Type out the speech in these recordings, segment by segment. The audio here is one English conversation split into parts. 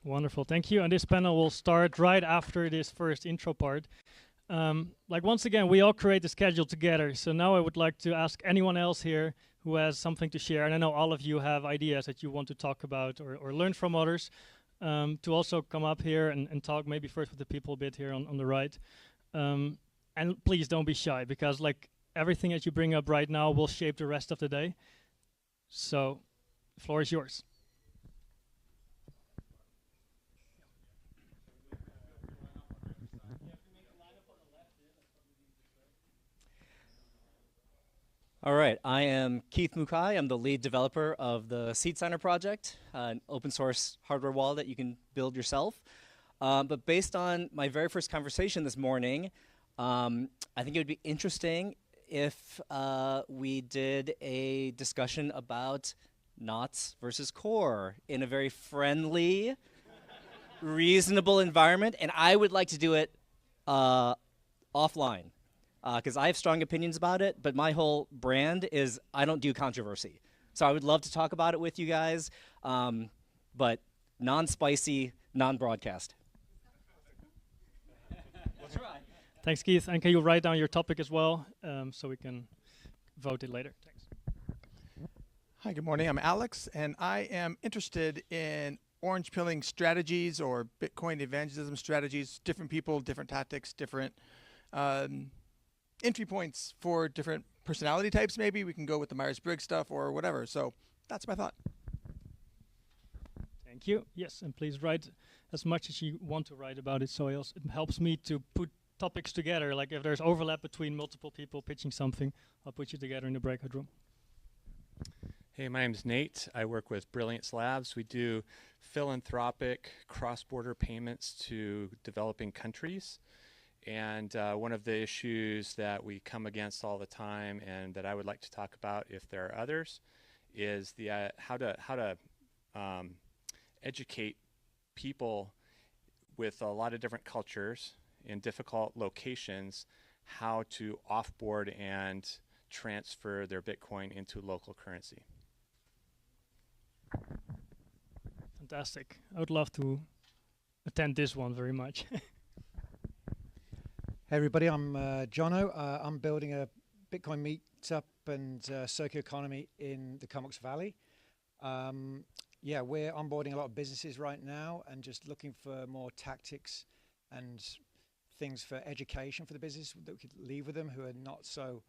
Wonderful, thank you. And this panel will start right after this first intro part. Like once again, we all create the schedule together. So now I would like to ask anyone else here who has something to share, and I know all of you have ideas that you want to talk about or learn from others, to also come up here and talk maybe first with the people a bit here on the right. And please don't be shy, because like everything that you bring up right now will shape the rest of the day. So the floor is yours. All right, I am Keith Mukai. I'm the lead developer of the Seed Signer project, an open source hardware wallet that you can build yourself. But based on my very first conversation this morning, I think it would be interesting if we did a discussion about knots versus core in a very friendly, reasonable environment. And I would like to do it offline, because I have strong opinions about it, but my whole brand is I don't do controversy. So I would love to talk about it with you guys, but non-spicy, non-broadcast. We'll try. Thanks, Keith. And can you write down your topic as well, so we can vote it later? Thanks. Hi, good morning. I'm Alex, and I am interested in orange pilling strategies or Bitcoin evangelism strategies. Different people, different tactics, different entry points for different personality types. Maybe we can go with the Myers-Briggs stuff or whatever. So that's my thought. Thank you. Yes, and please write as much as you want to write about it. So it helps me to put topics together. Like if there's overlap between multiple people pitching something, I'll put you together in the breakout room. Hey, my name's Nate. I work with Brilliance Labs. We do philanthropic cross-border payments to developing countries. And one of the issues that we come against all the time, and that I would like to talk about if there are others, is the how to educate people with a lot of different cultures in difficult locations how to offboard and transfer their Bitcoin into local currency. Fantastic. I would love to attend this one very much. Hey everybody, I'm Jono. I'm building a Bitcoin meetup and circular economy in the Comox Valley. Yeah, we're onboarding a lot of businesses right now and just looking for more tactics and things for education for the business that we could leave with them who are not so,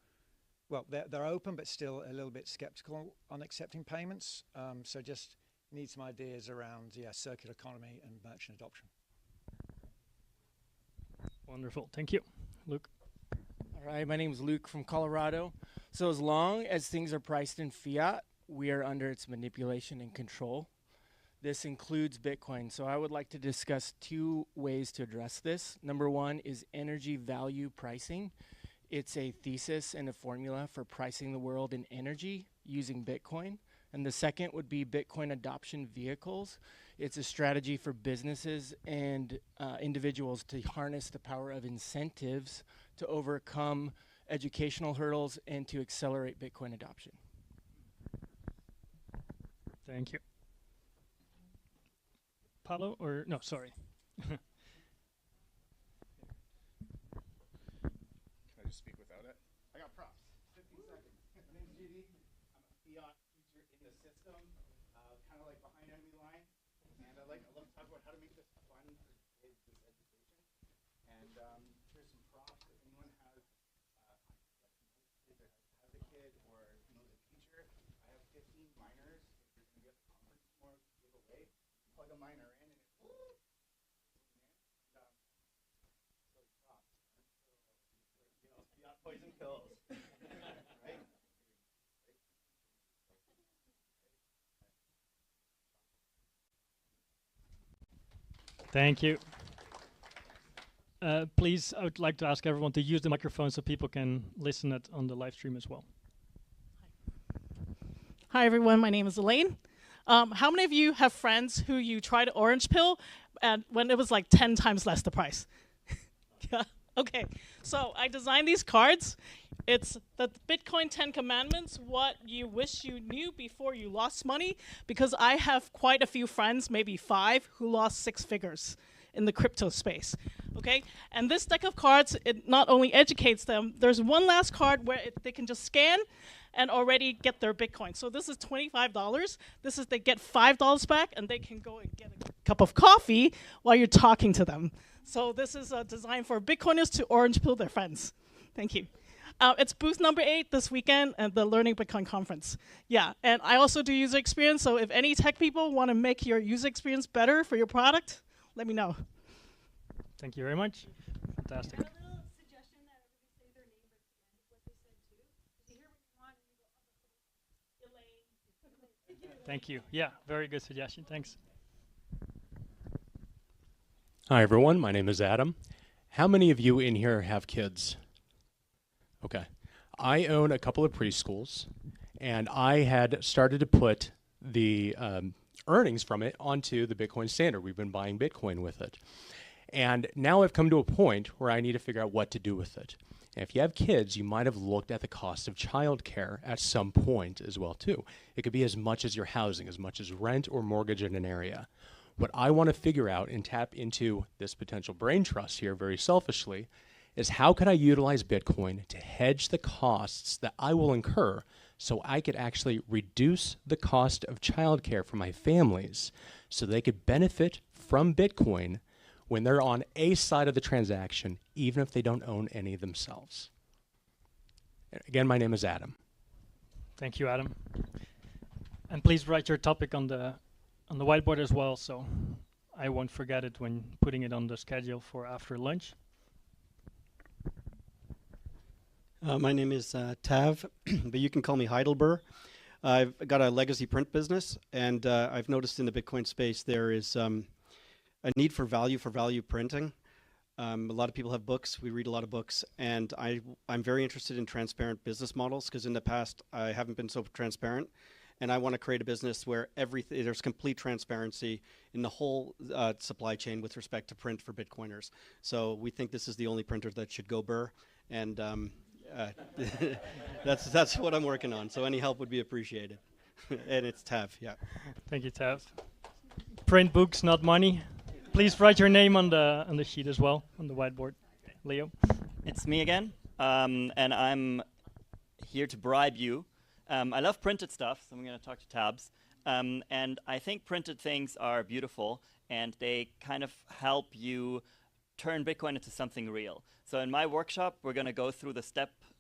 well, they're open but still a little bit skeptical on accepting payments. So just need some ideas around, yeah, circular economy and merchant adoption. Wonderful. Thank you. Luke. All right, my name is Luke from Colorado. So as long as things are priced in fiat, we are under its manipulation and control. This includes Bitcoin. So I would like to discuss two ways to address this. Number one is energy value pricing. It's a thesis and a formula for pricing the world in energy using Bitcoin. And the second would be Bitcoin adoption vehicles. It's a strategy for businesses and individuals to harness the power of incentives to overcome educational hurdles and to accelerate Bitcoin adoption. Thank you. Paulo, or no, sorry. Can I just speak without it? I got props. 15 seconds. My name's GD. I'm a fiat feature in the system, kind of like behind enemy line. And I love to talk about how to make this fun for kids, this education. And here's some props. If anyone has has a kid or knows a teacher, I have 15 miners. If you're going to get the conference more giveaway, plug a miner in and it props. Fiat poison pills. Right? Thank you. Please, I would like to ask everyone to use the microphone so people can listen on the live stream as well. Hi everyone, my name is Elaine. How many of you have friends who you tried orange pill and when it was like 10 times less the price? Yeah. Okay, so I designed these cards. It's the Bitcoin 10 Commandments, what you wish you knew before you lost money, because I have quite a few friends, maybe 5, who lost 6 figures in the crypto space. Okay, and this deck of cards, it not only educates them, there's one last card where they can just scan and already get their Bitcoin. So this is $25. This is they get $5 back, and they can go and get a cup of coffee while you're talking to them. So this is designed for Bitcoiners to orange pill their friends. Thank you. It's booth number 8 this weekend at the Learning Bitcoin Conference. Yeah, and I also do user experience, so if any tech people want to make your user experience better for your product, let me know. Thank you very much. Fantastic. Thank you. Yeah, very good suggestion. Thanks. Hi, everyone. My name is Adam. How many of you in here have kids? Okay. I own a couple of preschools, and I had started to put the earnings from it onto the Bitcoin standard. We've been buying Bitcoin with it. And now I've come to a point where I need to figure out what to do with it. And if you have kids, you might have looked at the cost of childcare at some point as well, too. It could be as much as your housing, as much as rent or mortgage in an area. What I want to figure out and tap into this potential brain trust here very selfishly is how could I utilize Bitcoin to hedge the costs that I will incur so I could actually reduce the cost of childcare for my families so they could benefit from Bitcoin when they're on a side of the transaction, even if they don't own any themselves. Again, my name is Adam. Thank you, Adam. And please write your topic on the whiteboard as well, so I won't forget it when putting it on the schedule for after lunch. My name is Tav, but you can call me Heidelberg. I've got a legacy print business, and I've noticed in the Bitcoin space there is a need for value printing. A lot of people have books. We read a lot of books, and I'm very interested in transparent business models because in the past I haven't been so transparent, and I want to create a business where there's complete transparency in the whole supply chain with respect to print for Bitcoiners. So we think this is the only printer that should go burr, and that's what I'm working on. So any help would be appreciated. And it's Tav, yeah. Thank you, Tav. Print books, not money. Please write your name on the sheet as well, on the whiteboard. Leo. It's me again, and I'm here to bribe you. I love printed stuff, so I'm going to talk to Tabs. And I think printed things are beautiful, and they kind of help you turn Bitcoin into something real. So in my workshop, we're going to go through the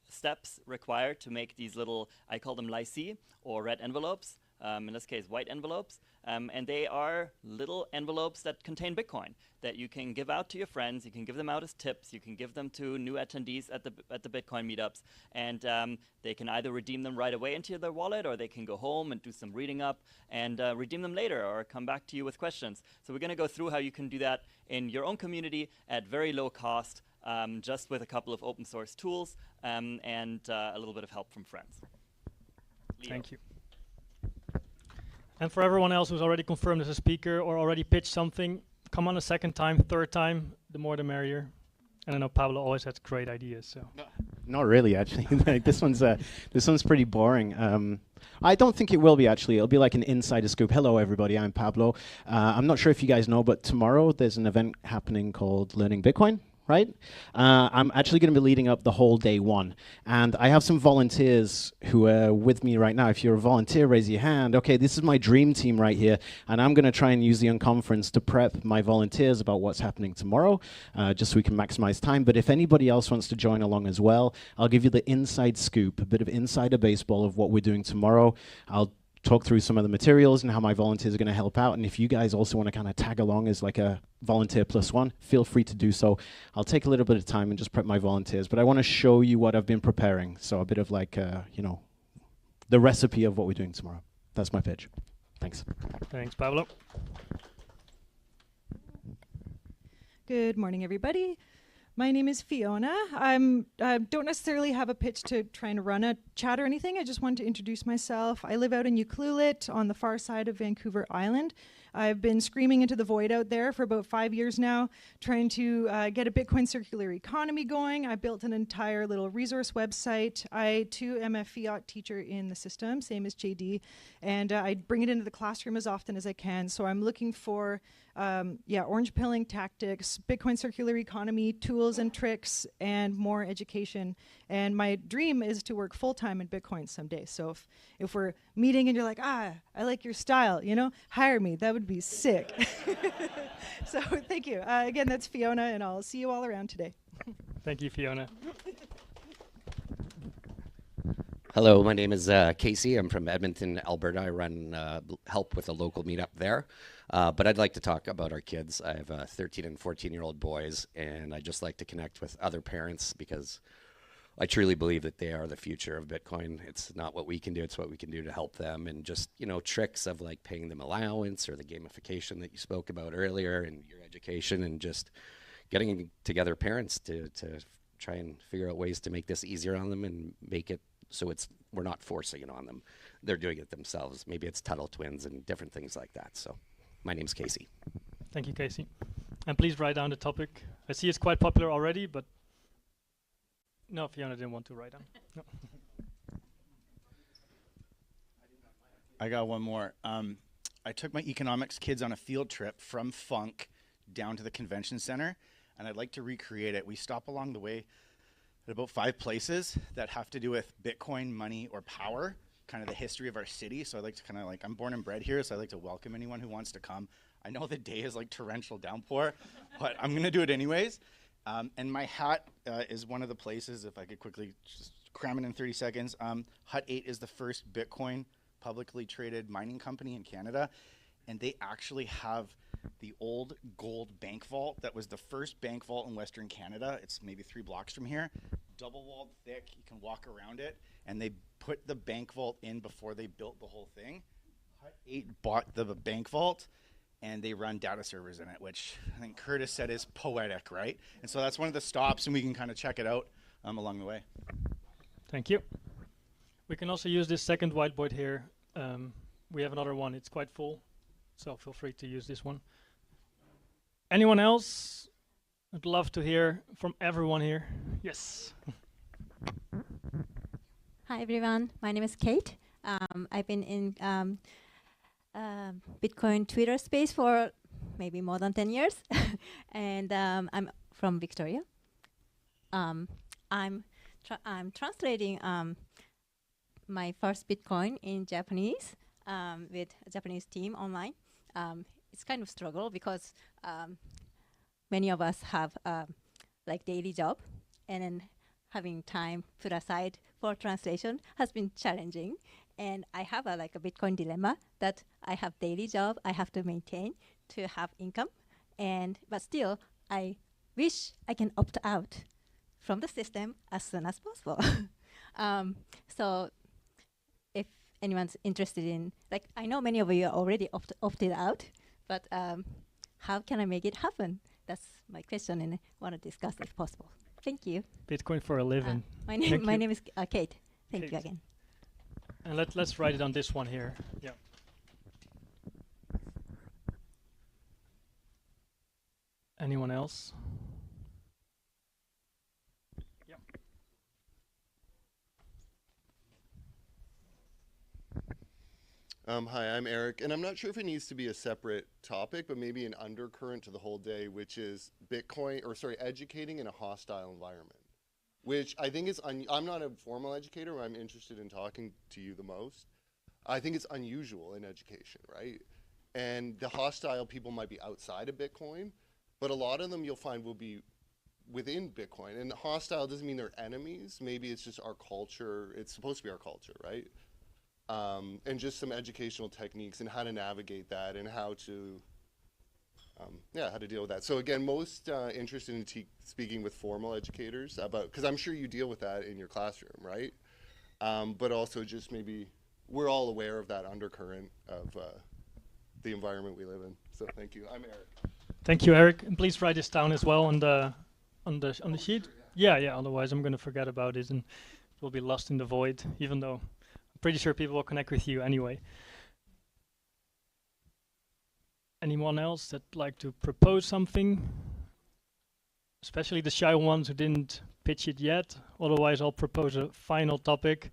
steps required to make these little, I call them lycée, or red envelopes. In this case, white envelopes. And they are little envelopes that contain Bitcoin that you can give out to your friends. You can give them out as tips. You can give them to new attendees at the Bitcoin meetups. And they can either redeem them right away into their wallet, or they can go home and do some reading up and redeem them later or come back to you with questions. So we're going to go through how you can do that in your own community at very low cost, just with a couple of open source tools and a little bit of help from friends. Leo. Thank you. And for everyone else who's already confirmed as a speaker or already pitched something, come on a second time, third time, the more the merrier. And I know Pablo always has great ideas. So. Not really, actually. Like, this one's pretty boring. I don't think it will be, actually. It'll be like an insider scoop. Hello, everybody. I'm Pablo. I'm not sure if you guys know, but tomorrow there's an event happening called Learning Bitcoin. Right? I'm actually going to be leading up the whole day one. And I have some volunteers who are with me right now. If you're a volunteer, raise your hand. Okay, this is my dream team right here. And I'm going to try and use the Unconference to prep my volunteers about what's happening tomorrow, just so we can maximize time. But if anybody else wants to join along as well, I'll give you the inside scoop, a bit of insider baseball of what we're doing tomorrow. I'll talk through some of the materials and how my volunteers are going to help out. And if you guys also want to kind of tag along as like a volunteer plus one, feel free to do so. I'll take a little bit of time and just prep my volunteers, but I want to show you what I've been preparing. So a bit of like, the recipe of what we're doing tomorrow. That's my pitch. Thanks. Thanks, Pablo. Good morning, everybody. My name is Fiona. I don't necessarily have a pitch to try and run a chat or anything. I just wanted to introduce myself. I live out in Ucluelet on the far side of Vancouver Island. I've been screaming into the void out there for about 5 years now, trying to get a Bitcoin circular economy going. I built an entire little resource website. I, too, am a fiat teacher in the system, same as JD, and I bring it into the classroom as often as I can. So I'm looking for orange pilling tactics, Bitcoin circular economy, tools and tricks, and more education. And my dream is to work full-time in Bitcoin someday. So if we're meeting and you're like, I like your style, hire me. That would be sick. So thank you. Again, that's Fiona, and I'll see you all around today. Thank you, Fiona. Hello, my name is Casey. I'm from Edmonton, Alberta. I run help with a local meetup there. But I'd like to talk about our kids. I have 13 and 14-year-old boys, and I just like to connect with other parents because I truly believe that they are the future of Bitcoin. It's not what we can do, it's what we can do to help them. And just, tricks of like paying them allowance or the gamification that you spoke about earlier and your education, and just getting together parents to try and figure out ways to make this easier on them and make it so we're not forcing it on them. They're doing it themselves. Maybe it's Tuttle twins and different things like that. So my name's Casey. Thank you, Casey. And please write down the topic. I see it's quite popular already, but no, Fiona didn't want to write down. No. I got one more. I took my economics kids on a field trip from Funk down to the convention center, and I'd like to recreate it. We stop along the way at about 5 places that have to do with Bitcoin, money, or power, kind of the history of our city. So I'd like to I'm born and bred here, so I'd like to welcome anyone who wants to come. I know the day is like torrential downpour, but I'm going to do it anyways. And my hat is one of the places, if I could quickly just cram it in 30 seconds. Hut 8 is the first Bitcoin publicly traded mining company in Canada, and they actually have the old gold bank vault that was the first bank vault in Western Canada. It's maybe 3 blocks from here, double-walled thick. You can walk around it, and they put the bank vault in before they built the whole thing. Hut 8 bought the bank vault, and they run data servers in it, which I think Curtis said is poetic, right? And so that's one of the stops, and we can kind of check it out along the way. Thank you. We can also use this second whiteboard here. We have another one. It's quite full, so feel free to use this one. Anyone else? I'd love to hear from everyone here. Yes. Hi, everyone. My name is Kate. I've been in Bitcoin Twitter space for maybe more than 10 years. And I'm from Victoria. I'm translating my first Bitcoin in Japanese with a Japanese team online. It's kind of struggle because many of us have like daily job, and then having time put aside for translation has been challenging. And I have a Bitcoin dilemma that I have daily job I have to maintain to have income, but still I wish I can opt out from the system as soon as possible. So if anyone's interested in, I know many of you are already opted out, but how can I make it happen? That's my question, and I want to discuss if possible. Thank you. Bitcoin for a living. My name is Kate. Thank you again. And let's write it on this one here. Yeah. Anyone else? Yeah. Hi, I'm Eric, and I'm not sure if it needs to be a separate topic, but maybe an undercurrent to the whole day, which is educating in a hostile environment, which I think is, I'm not a formal educator, but I'm interested in talking to you the most. I think it's unusual in education, right? And the hostile people might be outside of Bitcoin, but a lot of them you'll find will be within Bitcoin. And hostile doesn't mean they're enemies. Maybe it's just our culture. It's supposed to be our culture, right? And just some educational techniques and how to navigate that and how to deal with that. So again, most interested in speaking with formal educators about, because I'm sure you deal with that in your classroom, right? But also just maybe we're all aware of that undercurrent of the environment we live in. So thank you. I'm Eric. Thank you, Eric. And please write this down as well on the on the sheet? Yeah, yeah. Otherwise, I'm gonna forget about it and it will be lost in the void. Even though I'm pretty sure people will connect with you anyway. Anyone else that'd like to propose something? Especially the shy ones who didn't pitch it yet. Otherwise, I'll propose a final topic.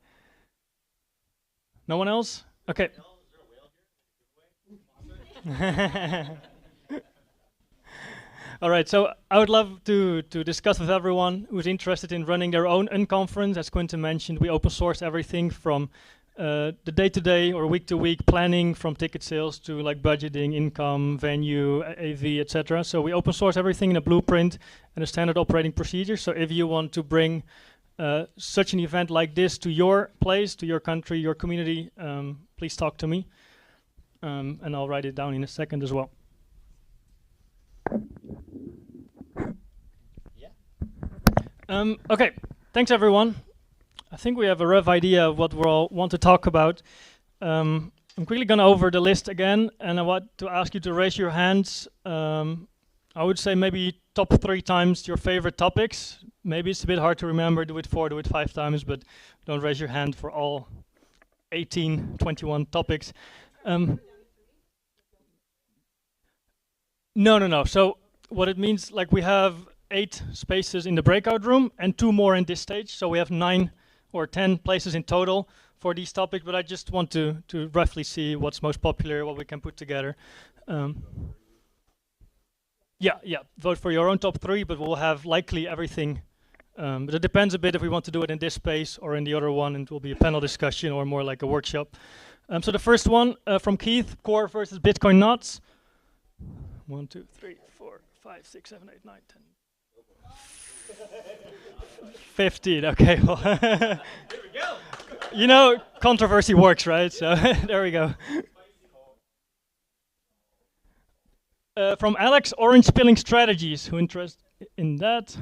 No one else? Okay. All right, so I would love to discuss with everyone who's interested in running their own Unconference. As Quentin mentioned, we open source everything from the day-to-day or week-to-week planning, from ticket sales to like budgeting, income, venue, AV, etc. So we open source everything in a blueprint and a standard operating procedure. So if you want to bring such an event like this to your place, to your country, your community, please talk to me. And I'll write it down in a second as well. Okay, thanks everyone. I think we have a rough idea of what we all want to talk about. I'm quickly going over the list again, and I want to ask you to raise your hands. I would say maybe top 3 times your favorite topics. Maybe it's a bit hard to remember, do it 4, do it 5 times, but don't raise your hand for all 18, 21 topics. No. So what it means, like we have 8 spaces in the breakout room and 2 more in this stage. So we have 9 or 10 places in total for these topics, but I just want to roughly see what's most popular, what we can put together. Yeah, vote for your own top 3, but we'll have likely everything. But it depends a bit if we want to do it in this space or in the other one, and it will be a panel discussion or more like a workshop. So the first one from Keith, Core versus Bitcoin Knots. 1, 2, 3, 4, 5, 6, 7, 8, 9, 10. 15, okay. Well here we go. You know, controversy works, right? So there we go. From Alex, Orange Pilling Strategies. Who interested in that?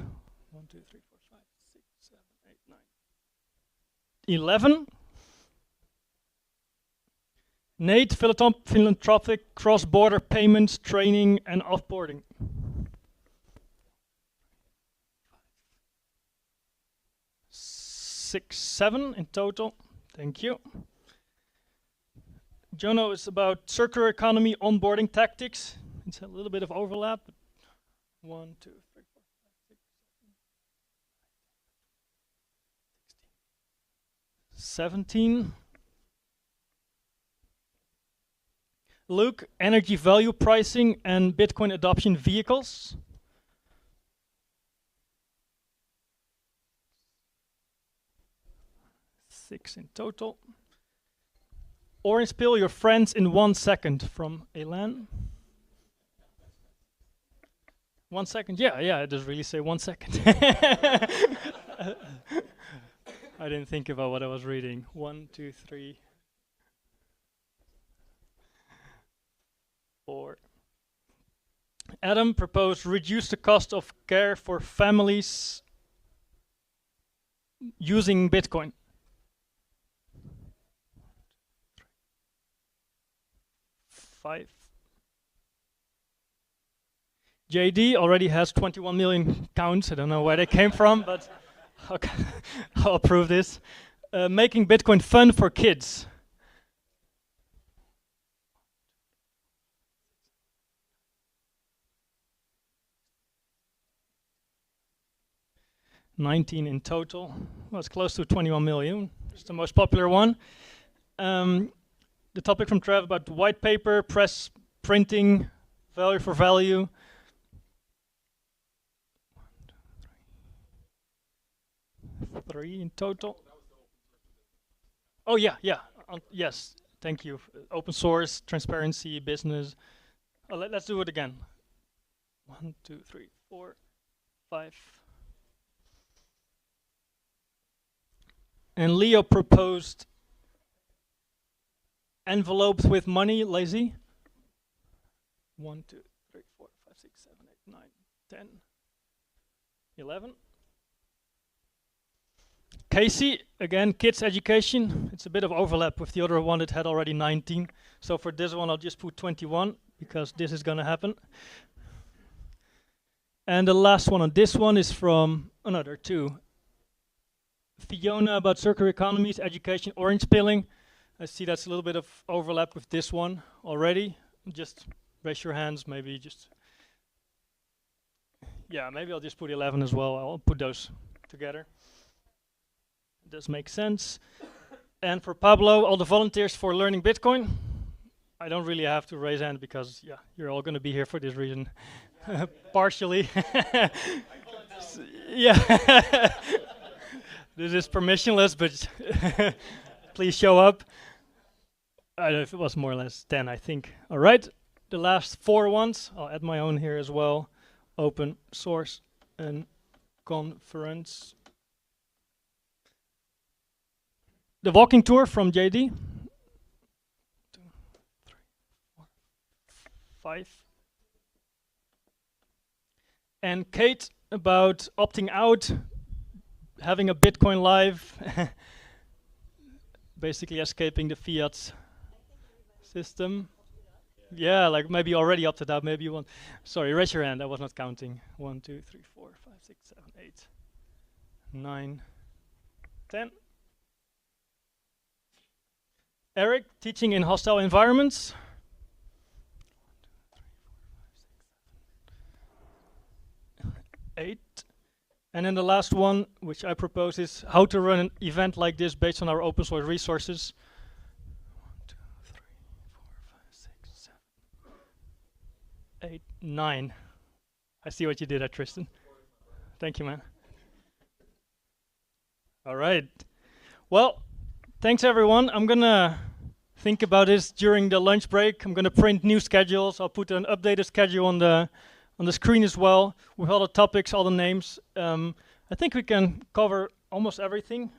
1, 2, 3, 4, 5, 6, 7, 8, 9. 11. Nate, philanthropic cross-border payments, training, and offboarding. 6, 7 in total. Thank you. Jono is about circular economy onboarding tactics. It's a little bit of overlap. 1, 2, 3, 4, 5, 6, 7, 17. Luke, energy value pricing and Bitcoin adoption vehicles. 6 in total. Orange pill your friends in 1 second from Elan. 1 second, yeah, it does really say 1 second. I didn't think about what I was reading. 1, 2, 3, 4. Adam proposed reduce the cost of care for families using Bitcoin. 5. JD already has 21 million counts. I don't know where they came from, but okay, I'll approve this. Making Bitcoin fun for kids. $19 in total. Well, it's close to 21 million. It's the most popular one. The topic from Trev about white paper, press, printing, value for value. 3 in total. Oh yeah. Yes, thank you. Open source, transparency, business. Let's do it again. 1, 2, 3, 4, 5. And Leo proposed envelopes with money, lazy. 1, 2, 3, 4, 5, 6, 7, 8, 9, 10, 11. Casey, again, kids education. It's a bit of overlap with the other one that had already 19. So for this one, I'll just put 21 because this is going to happen. And the last one on this one is from, oh no, there are two. Fiona about circular economies, education, orange pilling. I see that's a little bit of overlap with this one already. Just raise your hands, maybe just. Yeah, maybe I'll just put 11 as well. I'll put those together. Does make sense. And for Pablo, all the volunteers for learning Bitcoin. I don't really have to raise hand because yeah, you're all going to be here for this reason, partially. Yeah, this is permissionless, but please show up. I don't know if it was more or less 10, I think. All right, the last 4 ones. I'll add my own here as well. Open source and conference. The walking tour from JD. 2, 3, 4, 5. And Kate about opting out, having a Bitcoin live, basically escaping the fiat system. Yeah, like maybe already opted out, maybe you want. Sorry, raise your hand, I was not counting. 1, 2, 3, 4, 5, 6, 7, 8, 9, 10. Eric, teaching in hostile environments. 8. And then the last one, which I propose, is how to run an event like this based on our open source resources. 1, 2, 3, 4, 5, 6, 7, 8, 9. I see what you did there, Tristan. Thank you, man. All right. Well, thanks, everyone. I'm going to think about this during the lunch break. I'm going to print new schedules. I'll put an updated schedule on the screen as well, with all the topics, all the names. I think we can cover almost everything.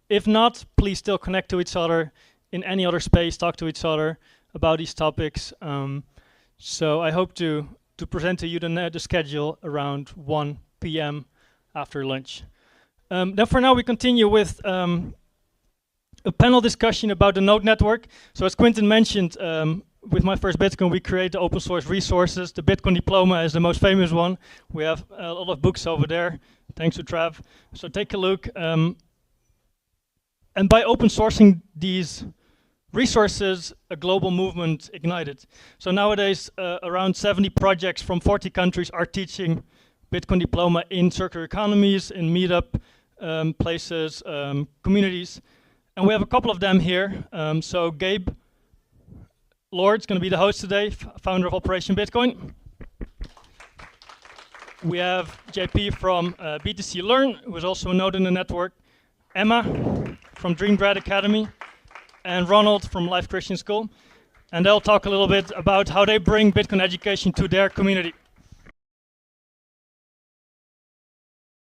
If not, please still connect to each other in any other space, talk to each other about these topics. So I hope to present to you the schedule around 1 p.m. after lunch. Then for now, we continue with a panel discussion about the node network. So as Quentin mentioned, with My First Bitcoin, we create the open source resources. The Bitcoin Diploma is the most famous one. We have a lot of books over there, thanks to Trav. So take a look. And by open sourcing these resources, a global movement ignited. So nowadays, around 70 projects from 40 countries are teaching Bitcoin Diploma in circular economies, in meetup places, communities. And we have a couple of them here. So Gabe Lord's going to be the host today, founder of Operation Bitcoin. We have JP from BTC Learn, who is also a node in the network. Emma from Dream Grad Academy. And Ronald from Life Christian School. And they'll talk a little bit about how they bring Bitcoin education to their community.